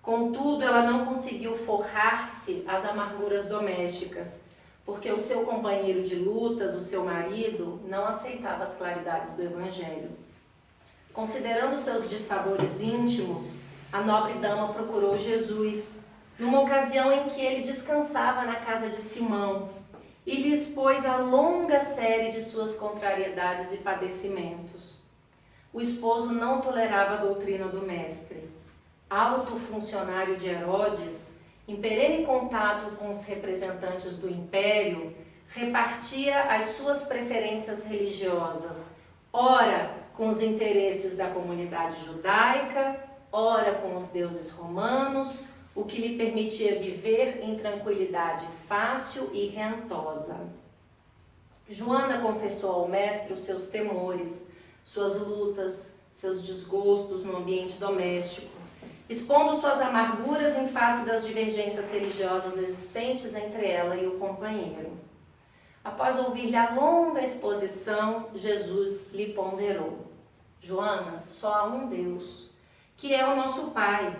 Contudo, ela não conseguiu forrar-se às amarguras domésticas, porque o seu companheiro de lutas, o seu marido, não aceitava as claridades do Evangelho. Considerando seus dissabores íntimos, a nobre dama procurou Jesus, numa ocasião em que ele descansava na casa de Simão, e lhe expôs a longa série de suas contrariedades e padecimentos. O esposo não tolerava a doutrina do mestre. Alto funcionário de Herodes, em perene contato com os representantes do império, repartia as suas preferências religiosas, ora com os interesses da comunidade judaica, ora com os deuses romanos, o que lhe permitia viver em tranquilidade fácil e rentosa. Joana confessou ao mestre os seus temores, suas lutas, seus desgostos no ambiente doméstico, expondo suas amarguras em face das divergências religiosas existentes entre ela e o companheiro. Após ouvir-lhe a longa exposição, Jesus lhe ponderou: Joana, só há um Deus, que é o nosso Pai,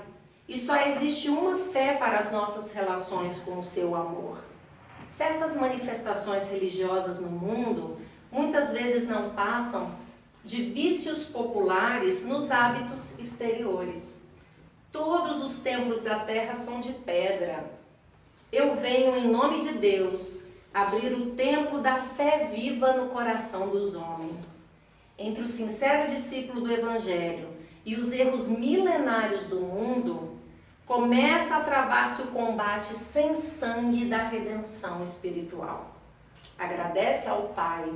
e só existe uma fé para as nossas relações com o seu amor. Certas manifestações religiosas no mundo muitas vezes não passam de vícios populares nos hábitos exteriores. Todos os templos da terra são de pedra. Eu venho, em nome de Deus, abrir o templo da fé viva no coração dos homens. Entre o sincero discípulo do Evangelho e os erros milenários do mundo, começa a travar-se o combate sem sangue da redenção espiritual. Agradece ao Pai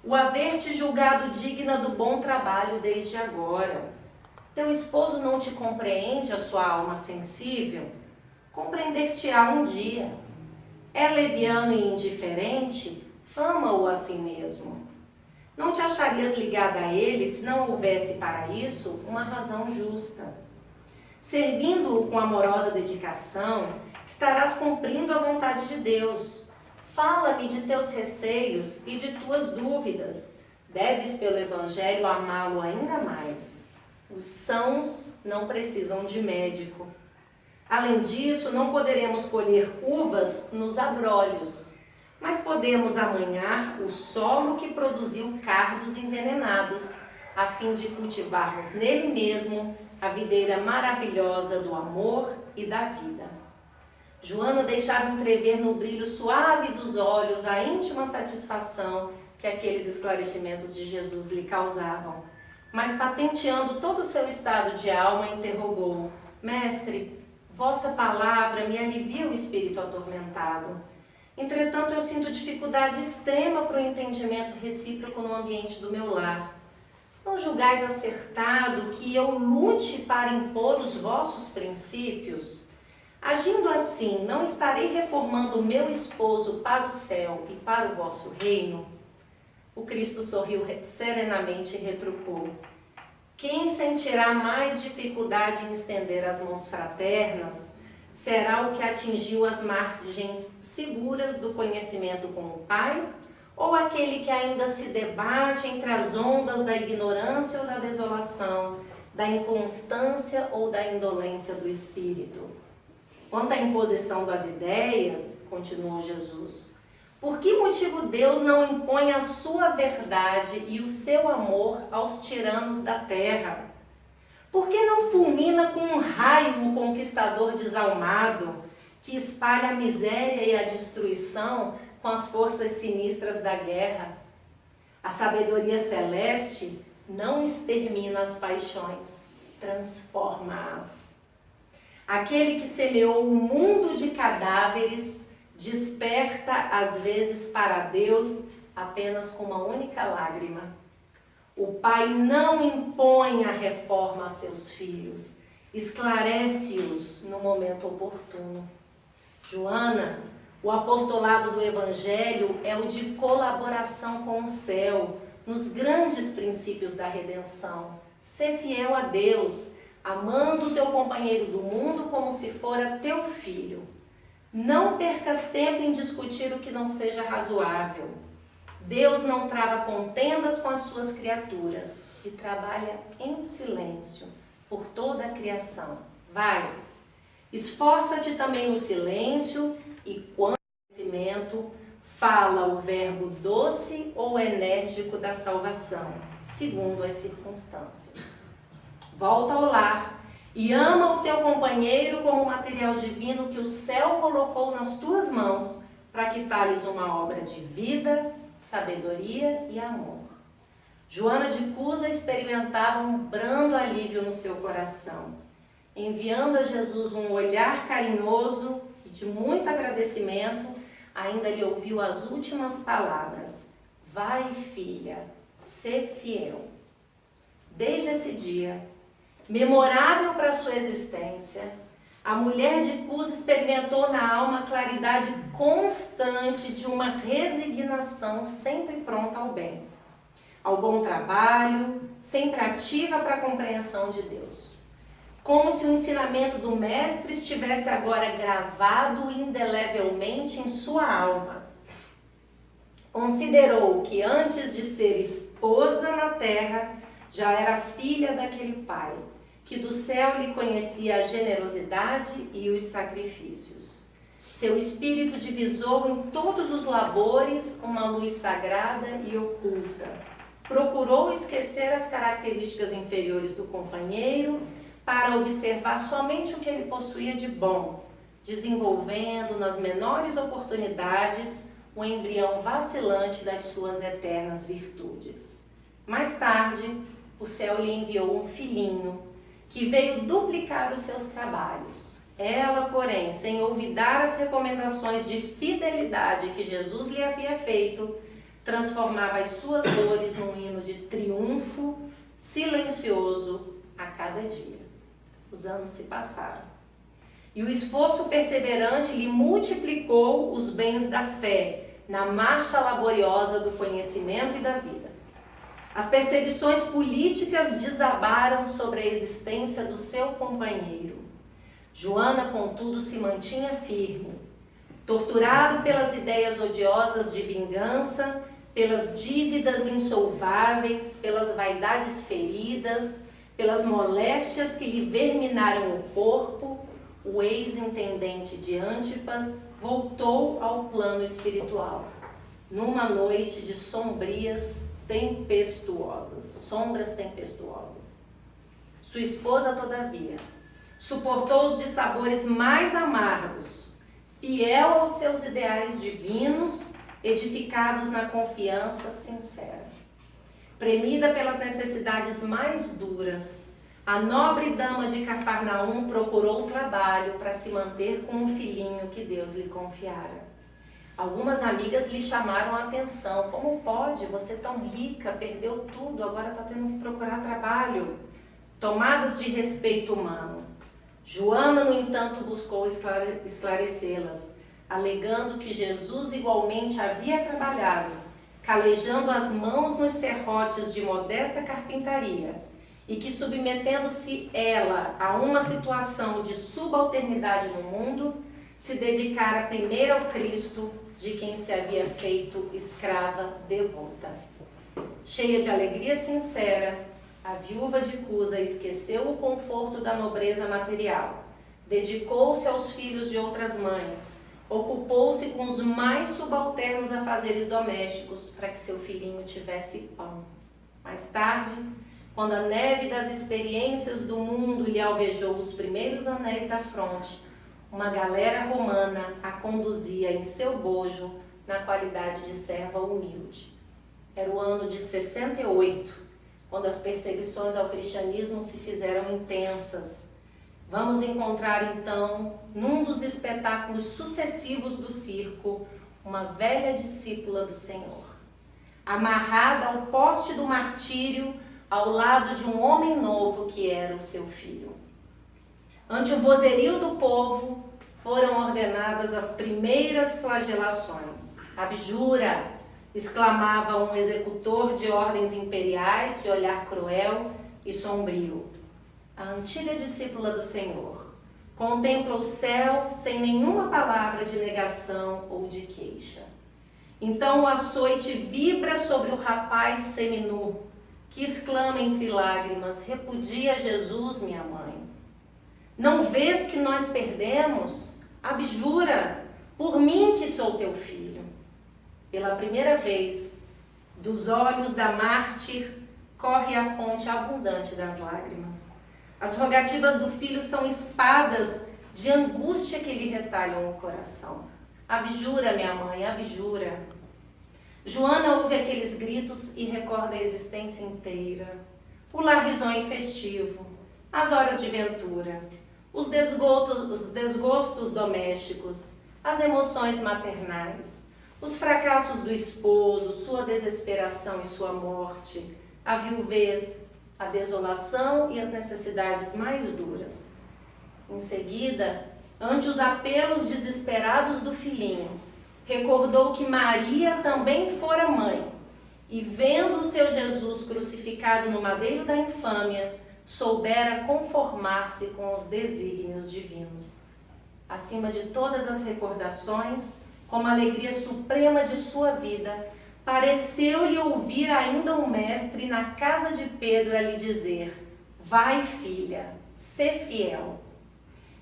o haver-te julgado digna do bom trabalho desde agora. Teu esposo não te compreende, a sua alma sensível? Compreender-te-á um dia. É leviano e indiferente? Ama-o a si mesmo. Não te acharias ligada a ele se não houvesse para isso uma razão justa. Servindo-o com amorosa dedicação, estarás cumprindo a vontade de Deus. Fala-me de teus receios e de tuas dúvidas. Deves, pelo Evangelho, amá-lo ainda mais. Os sãos não precisam de médico. Além disso, não poderemos colher uvas nos abrolhos, mas podemos amanhar o solo que produziu cardos envenenados, a fim de cultivarmos nele mesmo a videira maravilhosa do amor e da vida. Joana deixava entrever no brilho suave dos olhos a íntima satisfação que aqueles esclarecimentos de Jesus lhe causavam. Mas, patenteando todo o seu estado de alma, interrogou: Mestre, vossa palavra me alivia o espírito atormentado. Entretanto, eu sinto dificuldade extrema para o entendimento recíproco no ambiente do meu lar. Não julgais acertado que eu lute para impor os vossos princípios? Agindo assim, não estarei reformando o meu esposo para o céu e para o vosso reino? O Cristo sorriu serenamente e retrucou: quem sentirá mais dificuldade em estender as mãos fraternas será o que atingiu as margens seguras do conhecimento com o Pai, ou aquele que ainda se debate entre as ondas da ignorância ou da desolação, da inconstância ou da indolência do espírito. Quanto à imposição das ideias, continuou Jesus, por que motivo Deus não impõe a sua verdade e o seu amor aos tiranos da terra? Por que não fulmina com um raio o conquistador desalmado, que espalha a miséria e a destruição com as forças sinistras da guerra? A sabedoria celeste não extermina as paixões, transforma-as. Aquele que semeou um mundo de cadáveres desperta às vezes para Deus apenas com uma única lágrima. O Pai não impõe a reforma a seus filhos, esclarece-os no momento oportuno. Joana, o apostolado do Evangelho é o de colaboração com o céu, nos grandes princípios da redenção. Ser fiel a Deus, amando o teu companheiro do mundo como se fora teu filho. Não percas tempo em discutir o que não seja razoável. Deus não trava contendas com as suas criaturas e trabalha em silêncio por toda a criação. Vai, esforça-te também no silêncio e quando conhecimento, fala o verbo doce ou enérgico da salvação, segundo as circunstâncias. Volta ao lar e ama o teu companheiro como material divino que o céu colocou nas tuas mãos para que tales uma obra de vida, sabedoria e amor. Joana de Cusa experimentava um brando alívio no seu coração, enviando a Jesus um olhar carinhoso e de muito agradecimento, ainda lhe ouviu as últimas palavras: vai, filha, sê fiel. Desde esse dia, memorável para sua existência, a mulher de Cusa experimentou na alma a claridade constante de uma resignação sempre pronta ao bem, ao bom trabalho, sempre ativa para a compreensão de Deus. Como se o ensinamento do mestre estivesse agora gravado indelevelmente em sua alma. Considerou que antes de ser esposa na terra, já era filha daquele pai, que do céu lhe conhecia a generosidade e os sacrifícios. Seu espírito divisou em todos os labores uma luz sagrada e oculta. Procurou esquecer as características inferiores do companheiro para observar somente o que ele possuía de bom, desenvolvendo nas menores oportunidades o embrião vacilante das suas eternas virtudes. Mais tarde, o céu lhe enviou um filhinho, que veio duplicar os seus trabalhos. Ela, porém, sem olvidar as recomendações de fidelidade que Jesus lhe havia feito, transformava as suas dores num hino de triunfo silencioso a cada dia. Os anos se passaram. E o esforço perseverante lhe multiplicou os bens da fé na marcha laboriosa do conhecimento e da vida. As perseguições políticas desabaram sobre a existência do seu companheiro. Joana, contudo, se mantinha firme. Torturado pelas ideias odiosas de vingança, pelas dívidas insolváveis, pelas vaidades feridas, pelas moléstias que lhe verminaram o corpo, o ex-intendente de Antipas voltou ao plano espiritual, numa noite de sombras tempestuosas. Sua esposa, todavia, suportou os dissabores mais amargos, fiel aos seus ideais divinos, edificados na confiança sincera. Premida pelas necessidades mais duras, a nobre dama de Cafarnaum procurou trabalho para se manter com um filhinho que Deus lhe confiara. Algumas amigas lhe chamaram a atenção. Como pode? Você tão rica, perdeu tudo, agora está tendo que procurar trabalho. Tomadas de respeito humano. Joana, no entanto, buscou esclarecê-las, alegando que Jesus igualmente havia trabalhado, calejando as mãos nos serrotes de modesta carpintaria, e que, submetendo-se ela a uma situação de subalternidade no mundo, se dedicara primeiro ao Cristo, de quem se havia feito escrava devota. Cheia de alegria sincera, A viúva de Cusa esqueceu o conforto da nobreza material, dedicou-se aos filhos de outras mães, ocupou-se com os mais subalternos afazeres domésticos para que seu filhinho tivesse pão. Mais tarde, quando a neve das experiências do mundo lhe alvejou os primeiros anéis da fronte, uma galera romana a conduzia em seu bojo na qualidade de serva humilde. Era o ano de 68, quando as perseguições ao cristianismo se fizeram intensas. Vamos encontrar então, num dos espetáculos sucessivos do circo, uma velha discípula do Senhor, amarrada ao poste do martírio ao lado de um homem novo que era o seu filho. Ante o vozerio do povo, foram ordenadas as primeiras flagelações. Abjura, exclamava um executor de ordens imperiais de olhar cruel e sombrio. A antiga discípula do Senhor contempla o céu sem nenhuma palavra de negação ou de queixa. Então o açoite vibra sobre o rapaz seminu, que exclama entre lágrimas: repudia Jesus, minha mãe. Não vês que nós perdemos? Abjura, por mim que sou teu filho. Pela primeira vez, dos olhos da mártir corre a fonte abundante das lágrimas. As rogativas do filho são espadas de angústia que lhe retalham o coração. Abjura, minha mãe, abjura. Joana ouve aqueles gritos e recorda a existência inteira. O lar risonho e festivo, as horas de ventura, os desgostos domésticos, as emoções maternais, os fracassos do esposo, sua desesperação e sua morte, a viuvez, a desolação e as necessidades mais duras. Em seguida, ante os apelos desesperados do filhinho, recordou que Maria também fora mãe, e vendo o seu Jesus crucificado no madeiro da infâmia, soubera conformar-se com os desígnios divinos. Acima de todas as recordações, como a alegria suprema de sua vida, pareceu-lhe ouvir ainda o mestre na casa de Pedro a lhe dizer: vai, filha, sê fiel.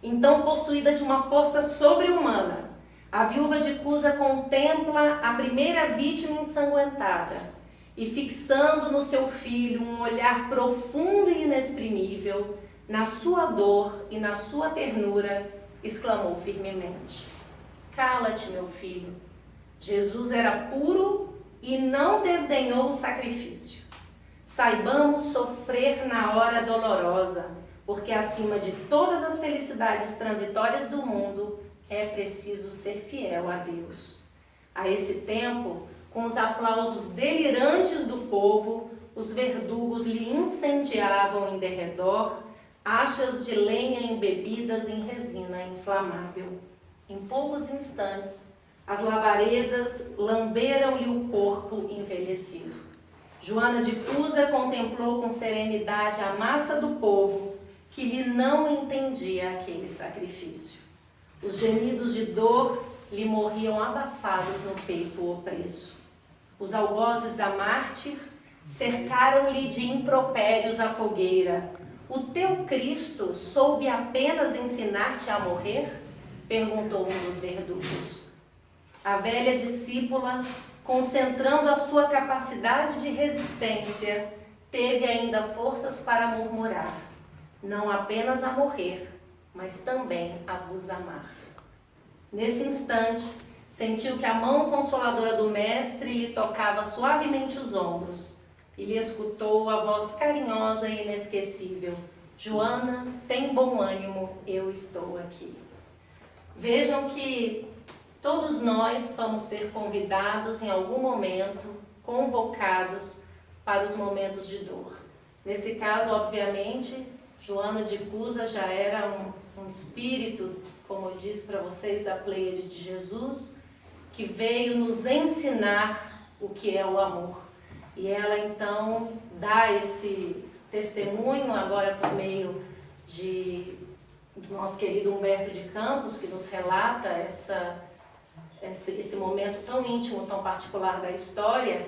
Então, possuída de uma força sobre-humana, a viúva de Cusa contempla a primeira vítima ensanguentada e, fixando no seu filho um olhar profundo e inexprimível, na sua dor e na sua ternura, exclamou firmemente: cala-te, meu filho. Jesus era puro e não desdenhou o sacrifício. Saibamos sofrer na hora dolorosa, porque acima de todas as felicidades transitórias do mundo, é preciso ser fiel a Deus. A esse tempo, com os aplausos delirantes do povo, os verdugos lhe incendiavam em derredor achas de lenha embebidas em resina inflamável. Em poucos instantes, as labaredas lamberam-lhe o corpo envelhecido. Joana de Cusa contemplou com serenidade a massa do povo que lhe não entendia aquele sacrifício. Os gemidos de dor lhe morriam abafados no peito opresso. Os algozes da mártir cercaram-lhe de impropérios a fogueira. O teu Cristo soube apenas ensinar-te a morrer? Perguntou um dos verdugos. A velha discípula, concentrando a sua capacidade de resistência, teve ainda forças para murmurar: não apenas a morrer, mas também a vos amar. Nesse instante, sentiu que a mão consoladora do mestre lhe tocava suavemente os ombros e lhe escutou a voz carinhosa e inesquecível: Joana, tem bom ânimo, eu estou aqui. Vejam que todos nós vamos ser convidados em algum momento, convocados para os momentos de dor. Nesse caso, obviamente, Joana de Cusa já era um espírito, como eu disse para vocês, da Pleiade de Jesus, que veio nos ensinar o que é o amor. E ela então dá esse testemunho agora por meio do nosso querido Humberto de Campos, que nos relata esse momento tão íntimo, tão particular da história,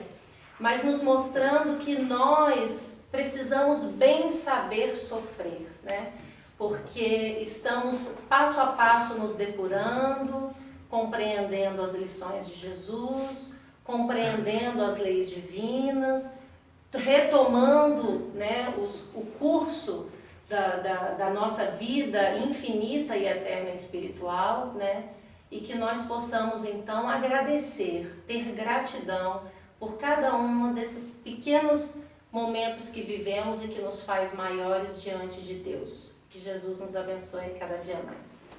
mas nos mostrando que nós precisamos bem saber sofrer, né? Porque estamos passo a passo nos depurando, compreendendo as lições de Jesus, compreendendo as leis divinas, retomando, né, o curso da nossa vida infinita e eterna espiritual, né? E que nós possamos então agradecer, ter gratidão por cada um desses pequenos momentos que vivemos e que nos faz maiores diante de Deus. Que Jesus nos abençoe cada dia mais.